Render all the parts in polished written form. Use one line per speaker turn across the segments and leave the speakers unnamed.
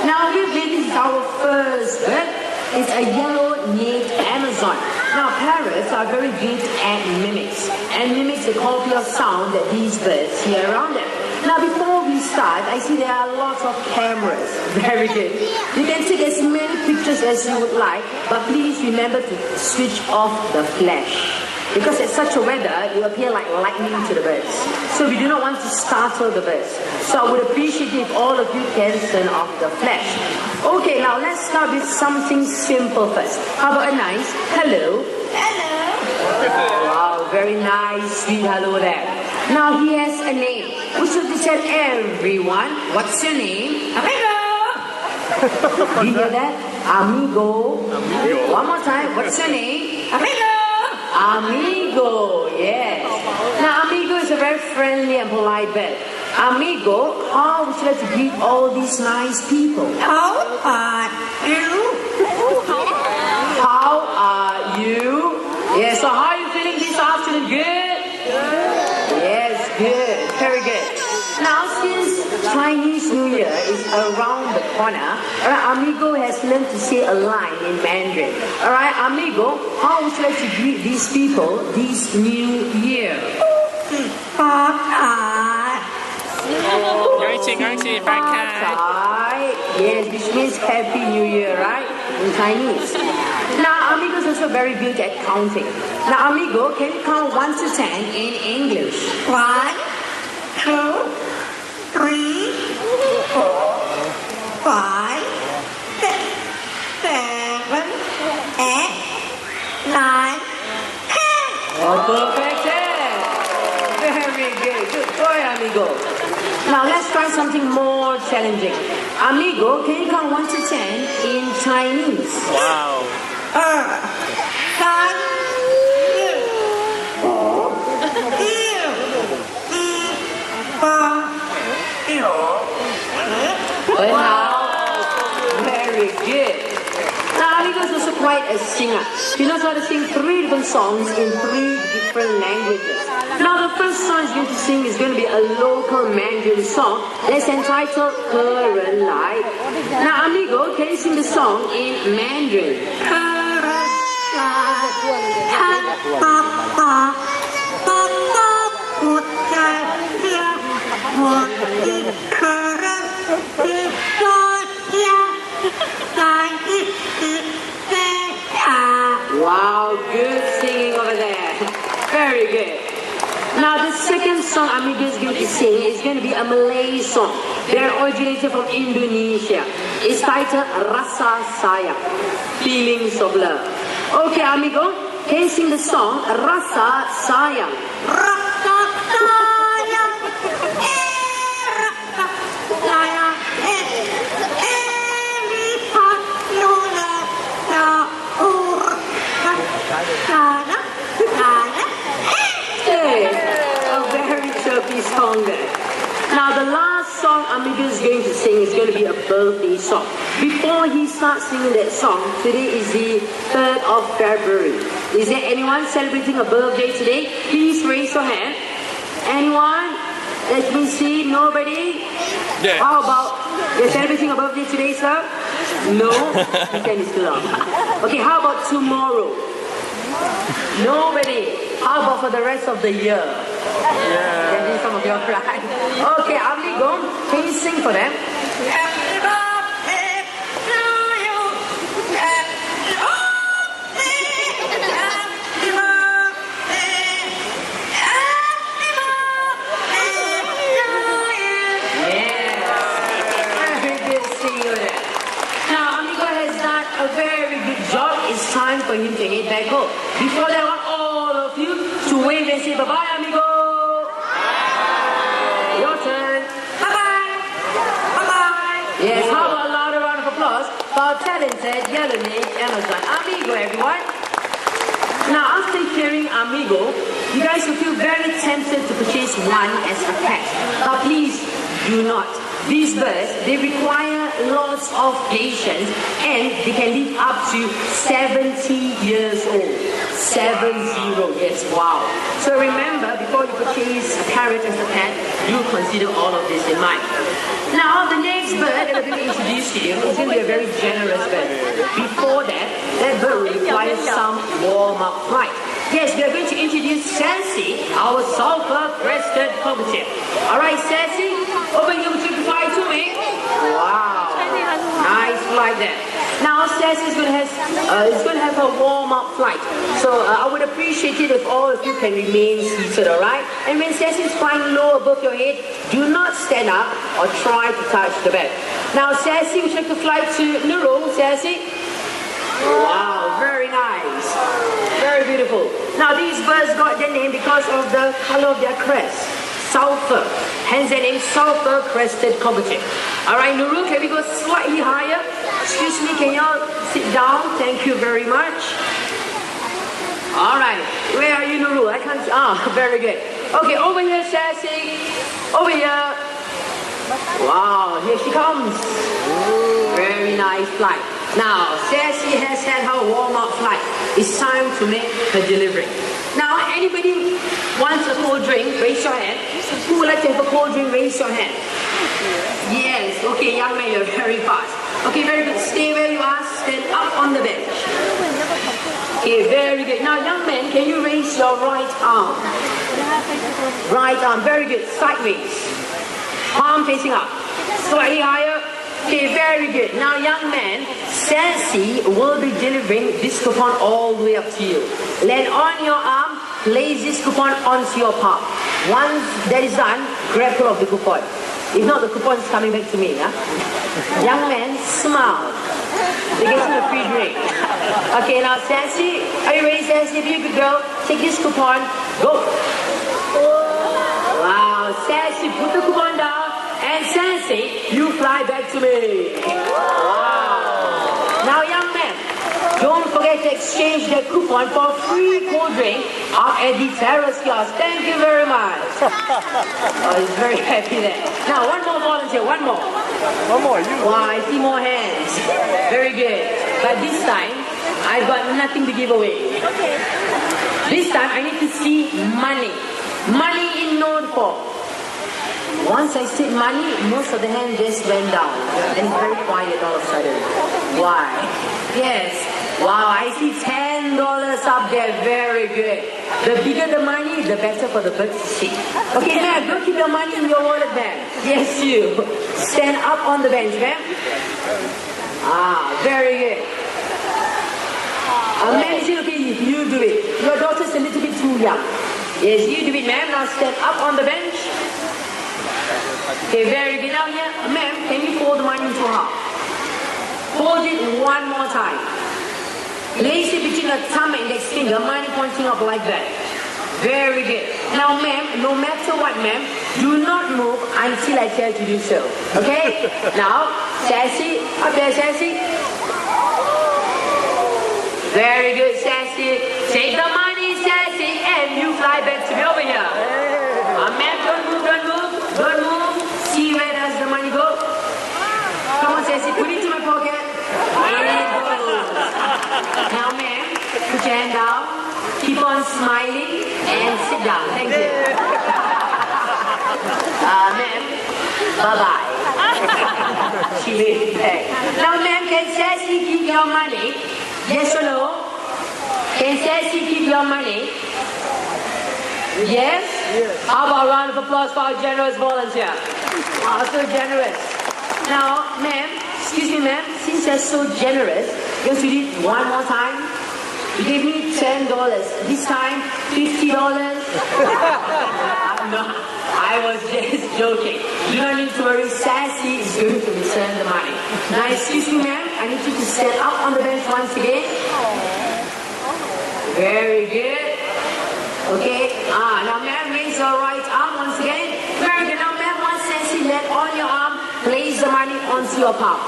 Now this is our first bird. It's a yellow-necked Amazon. Now parrots are very good at mimics, and mimics the quality of sound that these birds hear around them. Now before we start, I see there are lots of cameras. Very good. You can take as many pictures as you would like, but please remember to switch off the flash. Because at such a weather, you appear like lightning to the birds. So we do not want to startle the birds. So I would appreciate if all of you can turn off the flash. Okay, now let's start with something simple first. How about a nice hello? Hello. Wow, very nice, sweet hello there. Now he has a name. We should tell everyone, what's your name? Amigo. Do you hear that? Amigo. One more time, what's your name? Amigo. Amigo, yes. Now, amigo is a very friendly and polite bird. Amigo, how would you like to greet all these nice people? How are you? How are you? Yes, so how are you feeling this afternoon? Good? Yes, good. Very good. Now, since Chinese New Year is around the corner, Amigo has learned to say a line in Mandarin. Alright, Amigo, how would you like to greet these people this new year? Yes, which means Happy New Year, right? In Chinese. Now, Amigo is also very good at counting. Now, Amigo, can you count 1 to 10 in English? 1, 2, 3, 4, 5, 6, 7, 8, 9, 10. Oh, perfect. Very good. Good boy, Amigo. Now let's try something more challenging. Amigo, can you count 1 to 10 in Chinese? Wow. 很好. Very good. Now, Amigo is also quite a singer. He knows how to sing 3 different songs in 3 different languages. Now, the first song he's going to sing is going to be a local Mandarin song that's entitled Ke Ren Lai. Now, Amigo, can you sing the song in Mandarin? Wow, good singing over there. Very good. Now the second song Amigo is going to sing is going to be a Malay song. They are originated from Indonesia. It's titled Rasa Sayang, Feelings of Love. Okay, Amigo, can you sing the song Rasa Sayang? Rasa Sayang, Rasa Sayang, Hey, a very chirpy song there. Now the last song Amigo is going to sing is going to be a birthday song. Before he starts singing that song, today is the 3rd of February. Is there anyone celebrating a birthday today? Please raise your hand. Anyone? Let me see. Nobody? Yeah. How about, you're celebrating a birthday today, sir? No? You can still up. Okay, how about tomorrow? Nobody. How about for the rest of the year? Yeah. Can do some of your cry. Okay, Amigo, can you sing for them? Happy birthday to you. Happy birthday. Happy birthday. Happy birthday to you. Yes. Very good singing with it. Now, Amigo has done a very good job. It's time for him to head back home. Before that, I want all of you to wave and say bye-bye, Amigo. Bye. Your turn. Bye-bye. Bye-bye. Yes, how about a louder round of applause for our talented yellow-necked Amazon. Amigo, everyone. Now, after hearing Amigo, you guys will feel very tempted to purchase one as a pet. But please do not. These birds, they require lots of patience and they can live up to 70 years old. 70. Yes, wow. So remember, before you purchase a parrot as a pet, you consider all of this in mind. Now, the next bird that I'm going to introduce to you is going to be a very generous bird. Before that, that bird will require some warm-up flight. Yes, we are going to introduce Sassy, our sulfur-crested cockatiel. Alright, Sassy, open your to fly to me. Wow, nice flight there. Now, Sassy is going to have a warm-up flight. So I would appreciate it if all of you can remain seated, alright? And when Sassy is flying low above your head, do not stand up or try to touch the bed. Now, Sassy, would you like to fly to Nurul, Sassy? Wow, very nice. Very beautiful. Now these birds got their name because of the color of their crest. Sulfur. Hence their name, sulfur-crested cockatiel. Alright, Nurul, can we go slightly higher? Excuse me, can y'all sit down? Thank you very much. Alright, where are you, Nurul? I can't, very good. Okay, over here, Sassy. Over here. Wow, here she comes. Very nice flight. Now, Sassy has had her warm-up flight. It's time to make her delivery. Now, anybody wants a cold drink? Raise your hand. Who would like to have a cold drink? Raise your hand. Yes, okay, young man, you're very fast. Okay, very good. Stay where you are. Stand up on the bench. Okay, very good. Now, young man, can you raise your right arm? Right arm, very good. Sideways. Palm facing up. Slightly higher. Okay, very good. Now, young man, Sassy will be delivering this coupon all the way up to you. Land on your arm, place this coupon onto your palm. Once that is done, grab hold of the coupon. If not, the coupon is coming back to me. Huh? Young man, smile. You're getting a free drink. Okay, now Sassy, are you ready, Sassy? Be a good girl. Take this coupon. Go. Wow, Sassy, put the coupon down. And Sassy, you fly back to me. Wow. Now, young man, don't forget to exchange the coupon for a free cold drink up at the terrace kiosk. Thank you very much. Oh, he's very happy there. Now, one more volunteer, one more.
One more, you.
Wow, I see more hands. Very good. But this time, I've got nothing to give away. This time, I need to see money. Money in note form. Once I said money, most of the hands just went down. And it's very quiet all of a sudden. Why? Yes. Wow, I see $10 up there. Very good. The bigger the money, the better for the birds to see. Okay, ma'am, don't keep your money in your wallet, ma'am. Yes, you. Stand up on the bench, ma'am. Very good. Ma'am, is it okay if you do it? Your daughter's a little bit too young. Yes, you do it, ma'am. Now stand up on the bench. Okay, very good. Now here, ma'am, can you fold the money into half? Fold it one more time. Place it between the thumb and index finger, money pointing up like that. Very good. Now, ma'am, no matter what, ma'am, do not move until I tell you to do so. Okay? Now, Sassy, up there, Sassy. Very good, Sassy. Take the money, Sassy, and you fly back to me over here. Ma'am, don't move, don't move, don't move. See where does the money go? Come on, Sassy, put it in my pocket. There it goes. Now, ma'am, put your hand down. Keep on smiling and sit down. Thank you. Ma'am, bye-bye. She waved back. Now, ma'am, can Sassy keep your money? Yes or no? Can Sassy keep your money? Yes? How about a round of applause for our generous volunteer? So generous. Now, ma'am, excuse me, ma'am, since you're so generous, you have to do it one more time. You gave me $10. This time, $50. No, I was just joking. You don't need to worry. Sassy is going to return the money. Now, excuse me, ma'am, I need you to stand up on the bench once again. Very good. Okay. Now, ma'am, raise your right arm once again. Very good. Now, ma'am, once Sassy land on your arm, place the money onto your palm.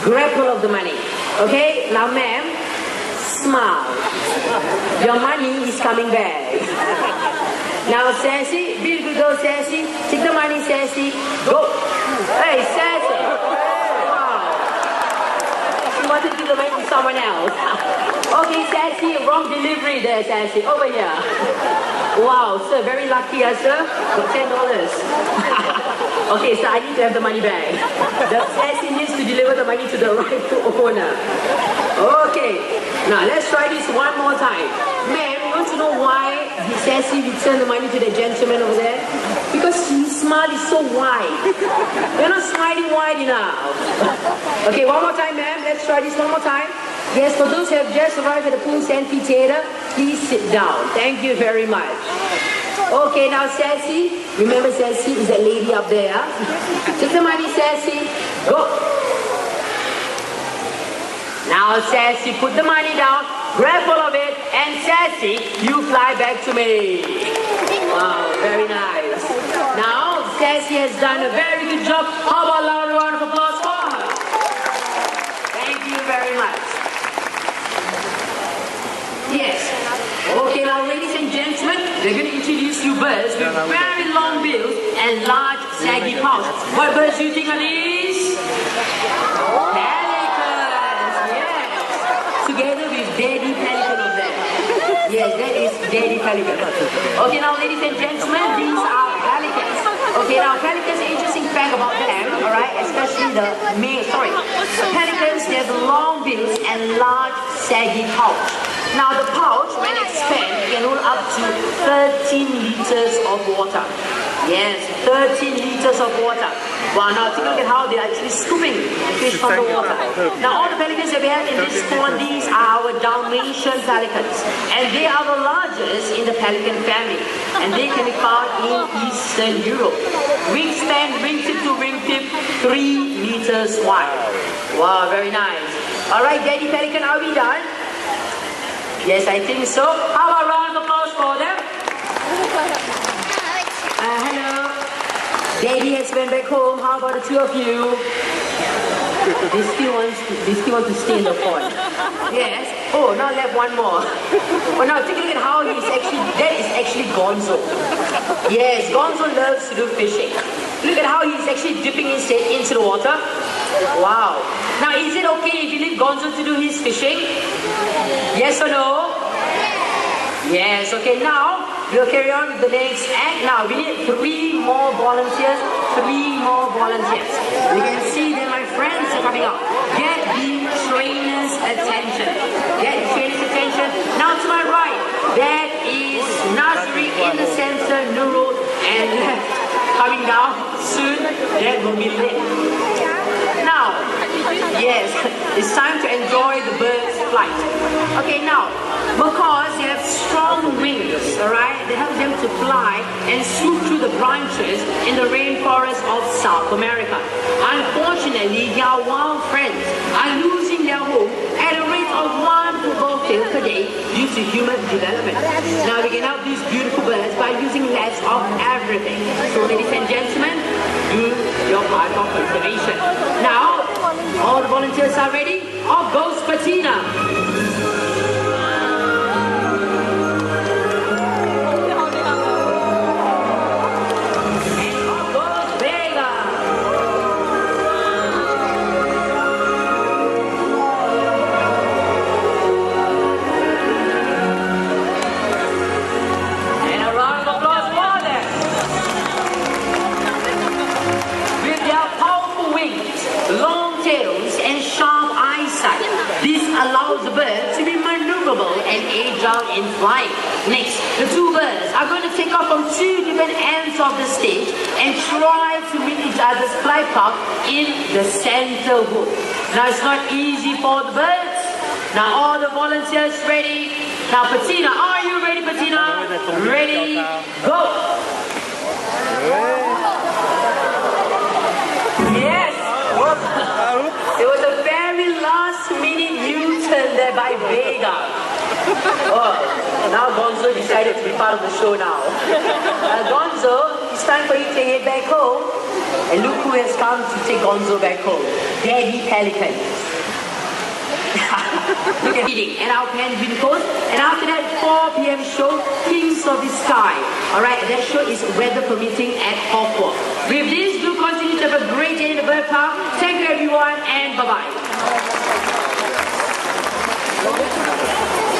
Grab hold of the money. Okay. Now, ma'am, smile. Your money is coming back. Now, Sassy, be a good girl, Sassy. Take the money, Sassy. Go. Hey, Sassy. Wow. She wanted to give the money to someone else. Okay, Sassy, wrong delivery there, Sassy. Over here. Wow, sir, very lucky, sir. Got $10. Okay, so I need to have the money back. The Sassy needs to deliver the money to the rightful owner. Okay, now let's try this one more time. Ma'am, you want to know why the Sassy returned the money to the gentleman over there? Because his smile is so wide. You're not smiling wide enough. Okay, one more time, ma'am. Let's try this one more time. Yes, for those who have just arrived at the Pool's Amphitheater, please sit down. Thank you very much. Okay, now Sassy, remember Sassy is that lady up there. Take the money, Sassy. Go. Now Sassy, put the money down, grab all of it, and Sassy, you fly back to me. Wow, very nice. Now, Sassy has done a very good job. How about a loud round of applause for her? Thank you very much. Yes. Okay, now ladies and gentlemen, we're going to introduce you birds with very long bills and large saggy pouches. What birds do you think are these? Pelicans, yes. Together with Daddy Pelican of them. Yes, that is Daddy Pelican. Okay, now ladies and gentlemen, these are pelicans. Okay, now pelicans, an interesting fact about them, alright, especially the male, pelicans, they have long bills and large saggy pouch. Now the pouch, when expanded, can hold up to 13 liters of water. Yes, 13 liters of water. Wow, now take a look at how they're actually scooping the fish from the water. Now all the pelicans that we have in this pond, these are our Dalmatian pelicans. And they are the largest in the pelican family. And they can be found in Eastern Europe. Wingspan, wingtip to wingtip, 3 meters wide. Wow, very nice. Alright, Daddy Pelican, are we done? Yes, I think so. How about a round of applause for them? Hello. Daddy has went back home. How about the two of you? They still want to stay in the pond. Yes. Oh, now left one more. Oh, now take a look at how that is actually Gonzo. Yes, Gonzo loves to do fishing. Look at how he's actually dipping his head into the water. Wow. Now, is it okay if you leave Gonzo to do his fishing? Yes or no? Yes. Okay, now we'll carry on with the next act. Now, we need 3 more volunteers. 3 more volunteers. You can see that my friends are coming up. Get the trainer's attention. Get the trainer's attention. Now, to my right, that is Nazri in the center, Nurul, and coming down soon, that will be lit. Now, yes, it's time to enjoy the bird's flight. Okay, now, because they have strong wings, alright, they help them to fly and swoop through the branches in the rainforest of South America. Unfortunately, their wild friends are losing their home at a rate of 1 football field per day due to human development. Now, we can help these beautiful birds by using less of everything. So, ladies and gentlemen, do your part of conservation. Now, all the volunteers are ready? Off goes Patina. Allows the bird to be maneuverable and agile in flight. Next, the 2 birds are going to take off from 2 different ends of the stage and try to meet each other's flight path in the center hook. Now, it's not easy for the birds. Now, all the volunteers ready? Now, Patina, are you ready, Patina? Ready, go! Yes! It was a very last minute U-turn there by Vega. Oh, now Gonzo decided to be part of the show now. Gonzo, it's time for you to head back home. And look who has come to take Gonzo back home. Daddy Pelican. Look at eating. And our plan will close. And after that 4 p.m. show, Kings of the Sky. Alright, that show is weather permitting at 4:04. With this, do continue to have a great day in the bird park. Thank you everyone and bye-bye. Bye.